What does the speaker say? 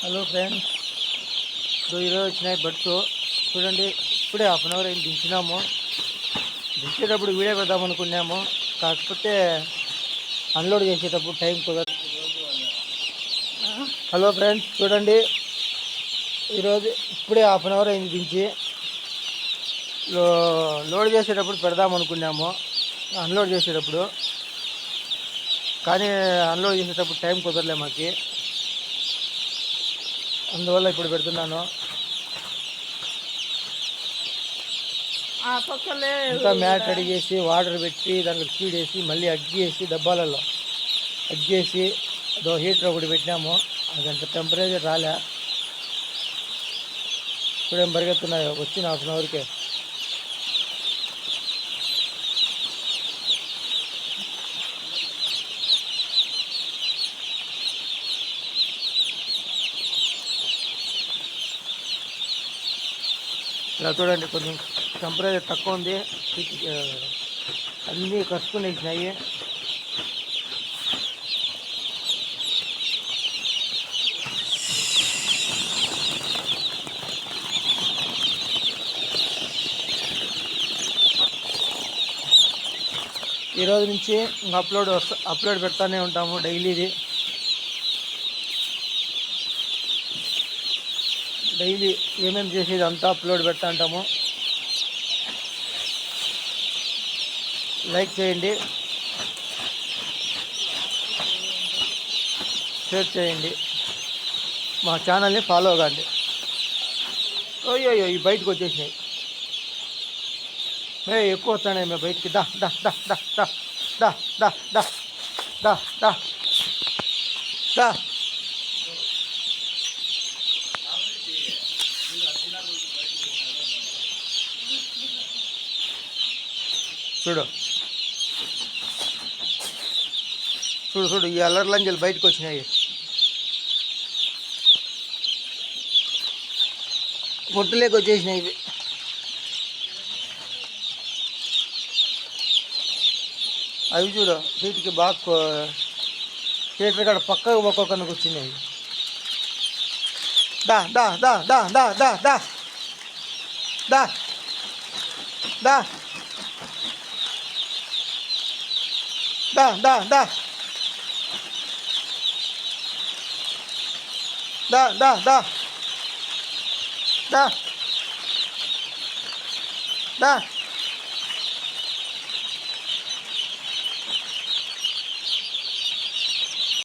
Hello friends, ఈరోజు వచ్చినాయి బట్టు చూడండి. ఇప్పుడే హాఫ్ అన్ అవర్ అయింది దించినాము. దించేటప్పుడు వీడియో పెడదాం అనుకున్నాము, కాకపోతే అన్లోడ్ చేసేటప్పుడు టైం కుదరదు. హలో ఫ్రెండ్స్, చూడండి ఈరోజు ఇప్పుడే హాఫ్ అన్ అవర్ అయింది దించి. లోడ్ చేసేటప్పుడు పెడదాం అనుకున్నాము, అన్లోడ్ చేసేటప్పుడు. కానీ అన్లోడ్ చేసేటప్పుడు టైం కుదరలే మాకు, అందువల్ల ఇప్పుడు పెడుతున్నాను. ఇంకా మ్యాట్ రెడీ చేసి వాటర్ పెట్టి దాంట్లో ఫీడ్ వేసి మళ్ళీ అగ్గేసి డబ్బాలలో అగ్గేసి అదో హీటర్ ఒకటి పెట్టినాము. అదంత టెంపరేచర్ రాలే. ఇప్పుడేం పరిగెత్తున్నాయో, వచ్చిన హాఫ్ అన్ అవర్కే. ఇలా చూడండి, కొంచెం టెంపరేచర్ తక్కువ ఉంది, అన్నీ కసుకుని ఇచ్చినాయి. ఈరోజు నుంచి ఇంకా అప్లోడ్ పెడతానే ఉంటాము డైలీ ఏమేమి చేసేది అంతా అప్లోడ్ పెడతా ఉంటాము. లైక్ చేయండి, షేర్ చేయండి, మా ఛానల్ని ఫాలో అవ్వండి. అయ్యో ఈ బయటకు వచ్చేసినాయి, ఎక్కువ వస్తున్నాయి మేము బయటికి. దా దా దా దా దా దా దా దా దా దా దా. చూడు చూడు చూడు, ఈ అల్లరి లంజలు బయటకు వచ్చినాయి. పొట్టులేక వచ్చేసినాయి ఇవి. అవి చూడు, వీటికి బాగా హీటర్ కాడ పక్కకు ఒక్కొక్కరికి వచ్చినాయి. దా దా దా దా దా దా దా దా దా దా దా దా దా దా దా దా దా